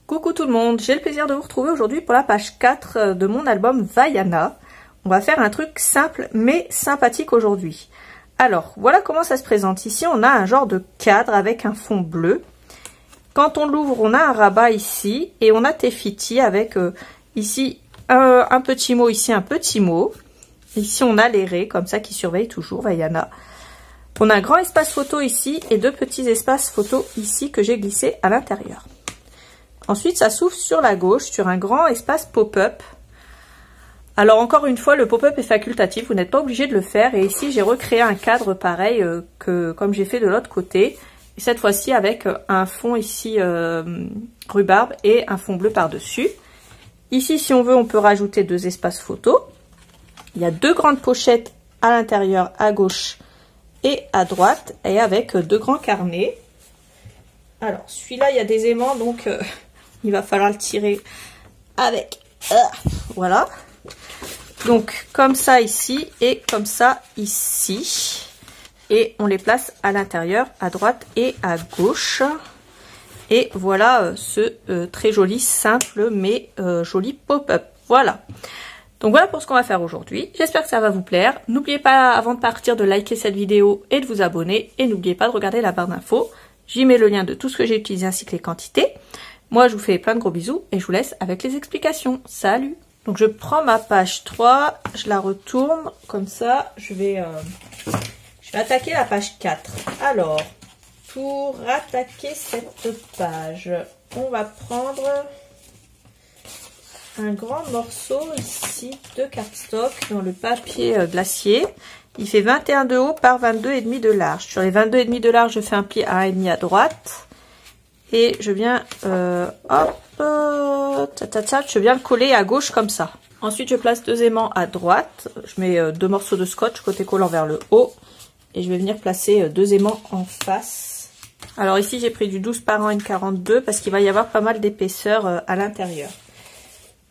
Coucou tout le monde, j'ai le plaisir de vous retrouver aujourd'hui pour la page 4 de mon album Vaiana. On va faire un truc simple mais sympathique aujourd'hui. Alors, voilà comment ça se présente. Ici, on a un genre de cadre avec un fond bleu. Quand on l'ouvre, on a un rabat ici et on a Tefiti avec ici un petit mot, ici un petit mot. Ici, on a les raies comme ça qui surveillent toujours Vaiana. On a un grand espace photo ici et deux petits espaces photo ici que j'ai glissés à l'intérieur. Ensuite, ça s'ouvre sur la gauche, sur un grand espace pop-up. Alors encore une fois, le pop-up est facultatif, vous n'êtes pas obligé de le faire. Et ici, j'ai recréé un cadre pareil que comme j'ai fait de l'autre côté. Et cette fois-ci avec un fond ici rhubarbe et un fond bleu par-dessus. Ici, si on veut, on peut rajouter deux espaces photo. Il y a deux grandes pochettes à l'intérieur, à gauche et à droite, et avec deux grands carnets. Alors, celui-là, il y a des aimants, donc il va falloir le tirer avec. Voilà. Donc, comme ça ici et comme ça ici. Et on les place à l'intérieur, à droite et à gauche. Et voilà ce très joli, simple, mais joli pop-up. Voilà. Donc voilà pour ce qu'on va faire aujourd'hui. J'espère que ça va vous plaire. N'oubliez pas, avant de partir, de liker cette vidéo et de vous abonner. Et n'oubliez pas de regarder la barre d'infos. J'y mets le lien de tout ce que j'ai utilisé ainsi que les quantités. Moi, je vous fais plein de gros bisous et je vous laisse avec les explications. Salut! Donc, je prends ma page 3, je la retourne comme ça. Je vais attaquer la page 4. Alors, pour attaquer cette page, on va prendre un grand morceau ici de cardstock dans le papier glacier. Il fait 21 de haut par 22,5 de large. Sur les 22,5 de large, je fais un pli à 1,5 à droite. Et je viens, je viens le coller à gauche comme ça. Ensuite, je place deux aimants à droite. Je mets deux morceaux de scotch côté collant vers le haut. Et je vais venir placer deux aimants en face. Alors ici, j'ai pris du 12 par 1,42 parce qu'il va y avoir pas mal d'épaisseur à l'intérieur.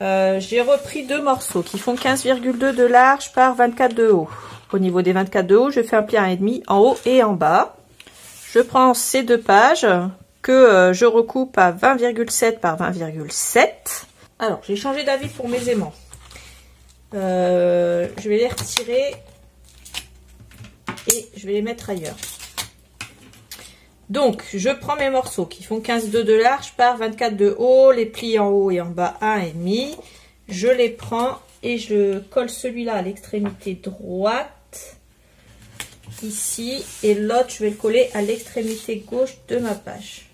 J'ai repris deux morceaux qui font 15,2 de large par 24 de haut. Au niveau des 24 de haut, je fais un pli à 1,5 en haut et en bas. Je prends ces deux pages que je recoupe à 20,7 par 20,7. Alors, j'ai changé d'avis pour mes aimants. Je vais les retirer et je vais les mettre ailleurs. Donc, je prends mes morceaux qui font 15,2 de large par 24 de haut, les plis en haut et en bas à 1,5. Je les prends et je colle celui-là à l'extrémité droite, ici, et l'autre, je vais le coller à l'extrémité gauche de ma page.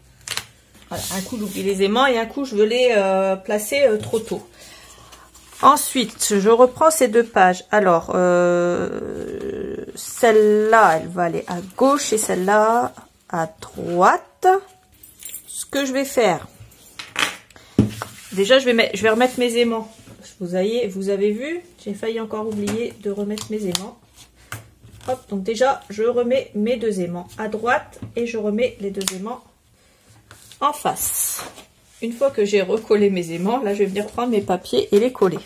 Voilà, un coup, j'oublie les aimants et un coup, je veux les placer trop tôt. Ensuite, je reprends ces deux pages. Alors, celle-là, elle va aller à gauche et celle-là à droite. Ce que je vais faire, déjà je vais remettre mes aimants. Vous avez vu, j'ai failli encore oublier de remettre mes aimants. Hop, donc déjà je remets mes deux aimants à droite et je remets les deux aimants en face. Une fois que j'ai recollé mes aimants, là je vais venir prendre mes papiers et les coller.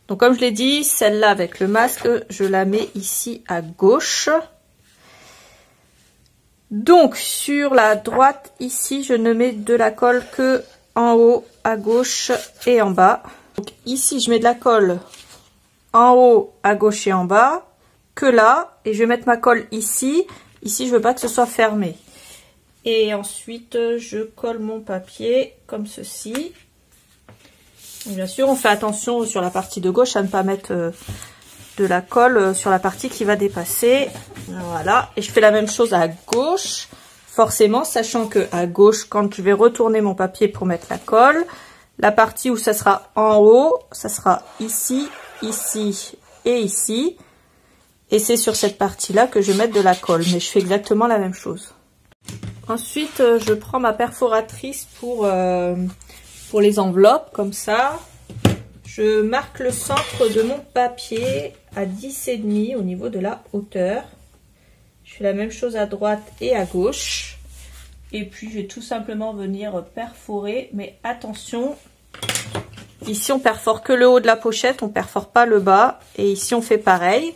Donc comme je l'ai dit, celle-là avec le masque, je la mets ici à gauche. Donc, sur la droite, ici, je ne mets de la colle que en haut, à gauche et en bas. Donc, ici, je mets de la colle en haut, à gauche et en bas, que là. Et je vais mettre ma colle ici. Ici, je veux pas que ce soit fermé. Et ensuite, je colle mon papier comme ceci. Et bien sûr, on fait attention sur la partie de gauche à ne pas mettre de la colle sur la partie qui va dépasser. Voilà, et je fais la même chose à gauche, forcément, sachant que à gauche, quand je vais retourner mon papier pour mettre la colle, la partie où ça sera en haut, ça sera ici, ici et ici. Et c'est sur cette partie-là que je vais mettre de la colle, mais je fais exactement la même chose. Ensuite, je prends ma perforatrice pour les enveloppes, comme ça. Je marque le centre de mon papier à 10,5 au niveau de la hauteur. Je fais la même chose à droite et à gauche. Et puis, je vais tout simplement venir perforer. Mais attention, ici, on perfore que le haut de la pochette, on perfore pas le bas. Et ici, on fait pareil.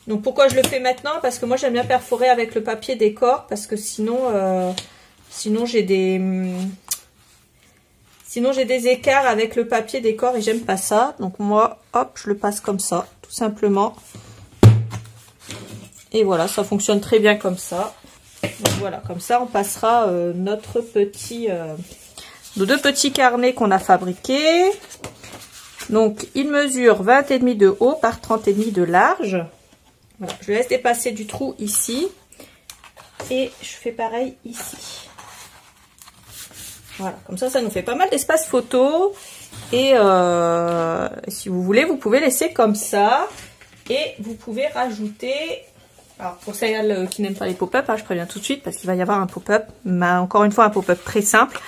Donc, pourquoi je le fais maintenant? Parce que moi, j'aime bien perforer avec le papier décor. Parce que sinon j'ai des... Sinon j'ai des écarts avec le papier décor et j'aime pas ça. Donc moi, hop, je le passe comme ça, tout simplement. Et voilà, ça fonctionne très bien comme ça. Donc voilà, comme ça on passera nos deux petits carnets qu'on a fabriqués. Donc il mesure 20,5 de haut par 30,5 de large. Voilà, je laisse dépasser du trou ici. Et je fais pareil ici. Voilà, comme ça nous fait pas mal d'espace photo. Et si vous voulez, vous pouvez laisser comme ça. Et vous pouvez rajouter... Alors pour celles qui n'aiment pas les pop-up, je préviens tout de suite parce qu'il va y avoir un pop-up. Mais encore une fois, un pop-up très simple.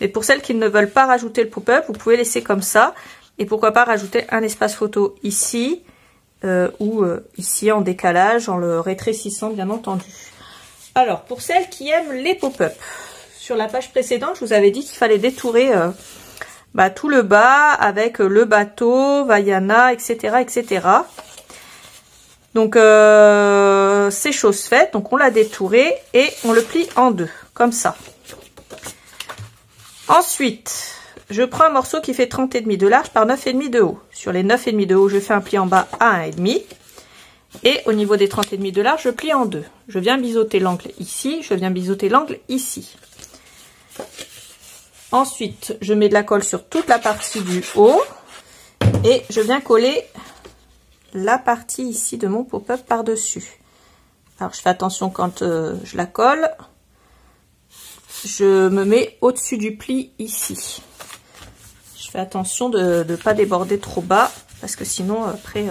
Et pour celles qui ne veulent pas rajouter le pop-up, vous pouvez laisser comme ça. Et pourquoi pas rajouter un espace photo ici. Ou ici en décalage, en le rétrécissant bien entendu. Alors pour celles qui aiment les pop-up, sur la page précédente je vous avais dit qu'il fallait détourer tout le bas avec le bateau, Vaiana, etc. etc. Donc c'est chose faite, donc on l'a détouré et on le plie en deux, comme ça. Ensuite, je prends un morceau qui fait 30,5 de large par 9,5 de haut. Sur les 9,5 de haut, je fais un pli en bas à 1,5. Et au niveau des 30,5 de large, je plie en deux. Je viens biseauter l'angle ici, je viens biseauter l'angle ici. Ensuite, je mets de la colle sur toute la partie du haut. Et je viens coller la partie ici de mon pop-up par-dessus. Alors, je fais attention quand je la colle. Je me mets au-dessus du pli ici. Je fais attention de ne pas déborder trop bas. Parce que sinon, après...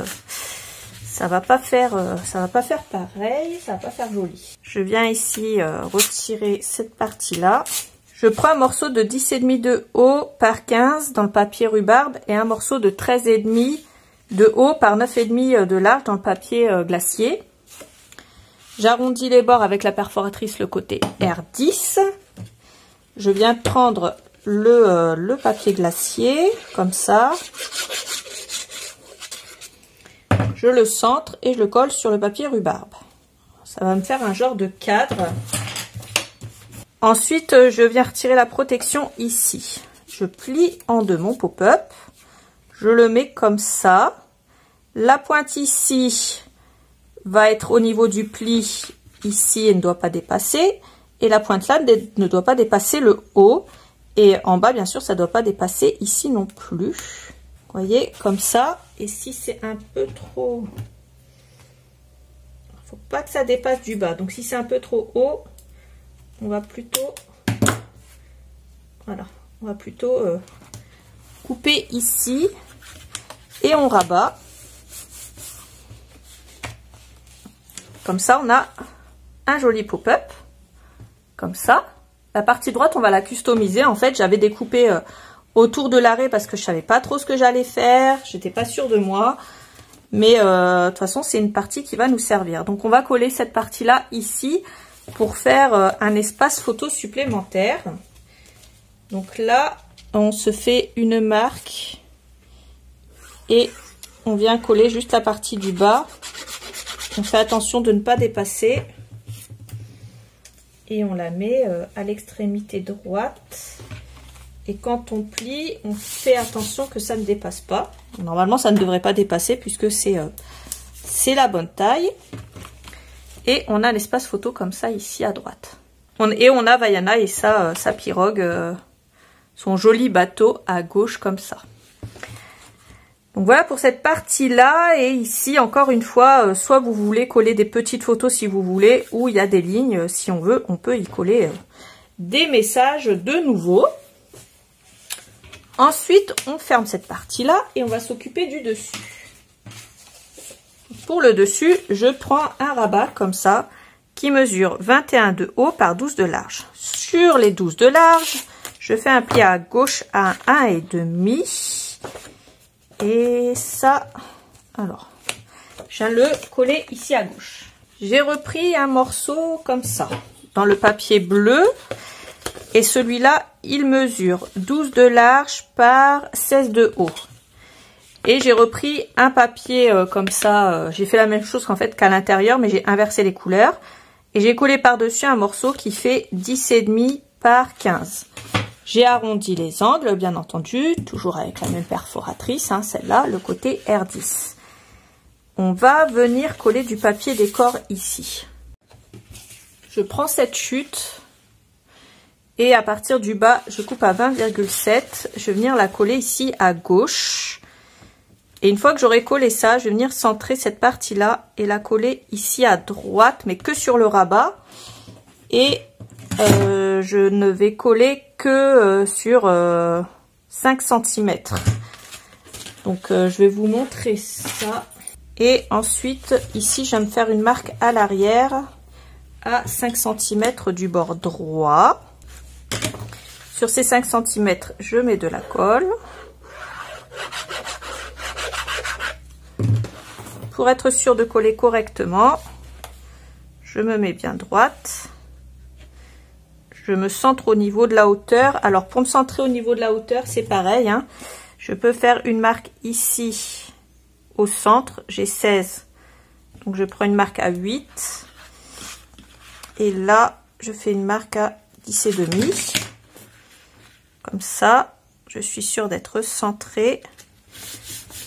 ça va pas faire pareil, ça va pas faire joli. Je viens ici retirer cette partie-là. Je prends un morceau de 10,5 de haut par 15 dans le papier rhubarbe et un morceau de 13,5 de haut par 9,5 de large dans le papier glacier. J'arrondis les bords avec la perforatrice le côté R10. Je viens prendre le papier glacier comme ça. Je le centre et je le colle sur le papier rhubarbe. Ça va me faire un genre de cadre. Ensuite, je viens retirer la protection ici. Je plie en deux mon pop-up. Je le mets comme ça. La pointe ici va être au niveau du pli ici et ne doit pas dépasser. Et la pointe là ne doit pas dépasser le haut. Et en bas, bien sûr, ça ne doit pas dépasser ici non plus. Vous voyez, comme ça. Et si c'est un peu trop... Il ne faut pas que ça dépasse du bas. Donc si c'est un peu trop haut, on va plutôt... Voilà. On va plutôt couper ici. Et on rabat. Comme ça, on a un joli pop-up. Comme ça. La partie droite, on va la customiser. En fait, j'avais découpé... autour de l'arrêt parce que je savais pas trop ce que j'allais faire, j'étais pas sûre de moi, mais de toute façon c'est une partie qui va nous servir. Donc on va coller cette partie là ici pour faire un espace photo supplémentaire. Donc là on se fait une marque et on vient coller juste la partie du bas. On fait attention de ne pas dépasser et on la met à l'extrémité droite. Et quand on plie, on fait attention que ça ne dépasse pas. Normalement, ça ne devrait pas dépasser puisque c'est la bonne taille. Et on a l'espace photo comme ça ici à droite. Et on a Vaiana et sa pirogue, son joli bateau à gauche comme ça. Donc voilà pour cette partie-là. Et ici, encore une fois, soit vous voulez coller des petites photos si vous voulez, ou il y a des lignes. Si on veut, on peut y coller des messages de nouveau. Ensuite, on ferme cette partie-là et on va s'occuper du dessus. Pour le dessus, je prends un rabat comme ça, qui mesure 21 de haut par 12 de large. Sur les 12 de large, je fais un pli à gauche à 1,5. Et ça, alors, je viens le coller ici à gauche. J'ai repris un morceau comme ça, dans le papier bleu. Et celui-là, il mesure 12 de large par 16 de haut. Et j'ai repris un papier comme ça. J'ai fait la même chose qu'à l'intérieur, mais j'ai inversé les couleurs. Et j'ai collé par-dessus un morceau qui fait 10,5 par 15. J'ai arrondi les angles, bien entendu, toujours avec la même perforatrice, hein, celle-là, le côté R10. On va venir coller du papier décor ici. Je prends cette chute et à partir du bas, je coupe à 20,7. Je vais venir la coller ici à gauche. Et une fois que j'aurai collé ça, je vais venir centrer cette partie-là et la coller ici à droite, mais que sur le rabat. Et je ne vais coller que sur 5 cm. Donc je vais vous montrer ça. Et ensuite, ici, je vais me faire une marque à l'arrière à 5 cm du bord droit. Sur ces 5 cm, je mets de la colle. Pour être sûr de coller correctement, je me mets bien droite. Je me centre au niveau de la hauteur. Alors pour me centrer au niveau de la hauteur, c'est pareil, hein. Je peux faire une marque ici au centre. J'ai 16. Donc je prends une marque à 8. Et là, je fais une marque à 10,5. Comme ça, je suis sûre d'être centrée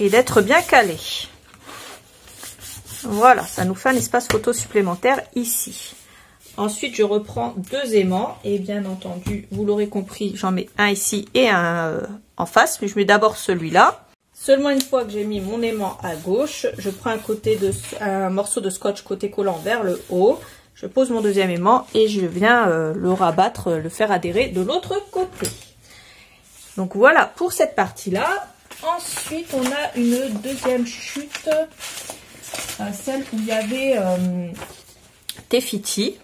et d'être bien calée. Voilà, ça nous fait un espace photo supplémentaire ici. Ensuite, je reprends 2 aimants et bien entendu, vous l'aurez compris, j'en mets un ici et un en face, mais je mets d'abord celui-là. Seulement une fois que j'ai mis mon aimant à gauche, je prends un morceau de scotch côté collant vers le haut, je pose mon deuxième aimant et je viens le rabattre, le faire adhérer de l'autre côté. Donc voilà pour cette partie-là. Ensuite, on a une deuxième chute, celle où il y avait Tefiti.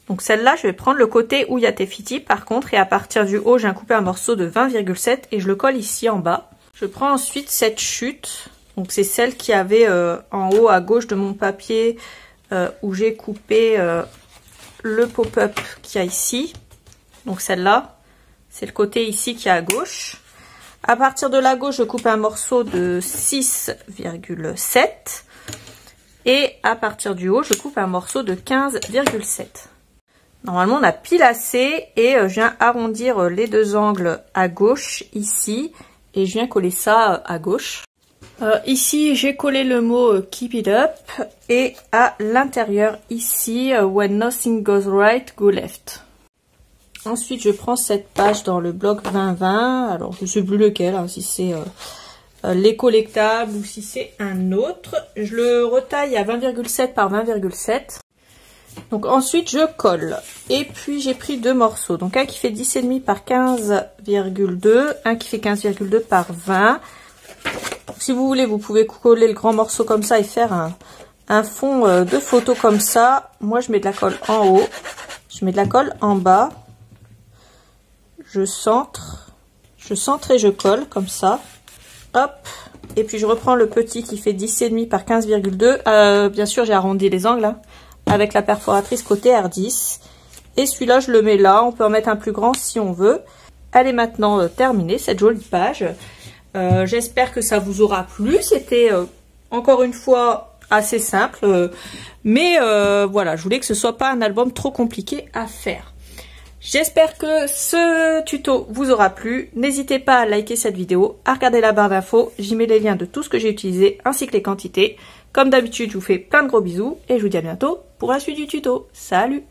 Donc celle-là, je vais prendre le côté où il y a Tefiti par contre, et à partir du haut, j'ai coupé un morceau de 20,7 et je le colle ici en bas. Je prends ensuite cette chute, donc c'est celle qui avait en haut à gauche de mon papier où j'ai coupé le pop-up qu'il y a ici. Donc celle-là, c'est le côté ici qui est à gauche. À partir de la gauche, je coupe un morceau de 6,7 et à partir du haut, je coupe un morceau de 15,7. Normalement, on a pile assez et je viens arrondir les 2 angles à gauche ici et je viens coller ça à gauche. Ici, j'ai collé le mot Keep it up et à l'intérieur ici, When nothing goes right, go left. Ensuite, je prends cette page dans le bloc 2020. Alors, je ne sais plus lequel, hein, si c'est les collectables ou si c'est un autre. Je le retaille à 20,7 par 20,7. Donc ensuite je colle et puis j'ai pris 2 morceaux, donc un qui fait 10,5 par 15,2, un qui fait 15,2 par 20. Si vous voulez, vous pouvez coller le grand morceau comme ça et faire un fond de photo comme ça. Moi je mets de la colle en haut, je mets de la colle en bas, je centre et je colle comme ça, hop, et puis je reprends le petit qui fait 10,5 par 15,2, bien sûr j'ai arrondi les angles, hein, avec la perforatrice côté R10. Et celui-là, je le mets là. On peut en mettre un plus grand si on veut. Elle est maintenant terminée, cette jolie page. J'espère que ça vous aura plu. C'était encore une fois assez simple. Mais voilà, je voulais que ce soit pas un album trop compliqué à faire. J'espère que ce tuto vous aura plu. N'hésitez pas à liker cette vidéo, à regarder la barre d'infos. J'y mets les liens de tout ce que j'ai utilisé ainsi que les quantités. Comme d'habitude, je vous fais plein de gros bisous et je vous dis à bientôt pour la suite du tuto. Salut!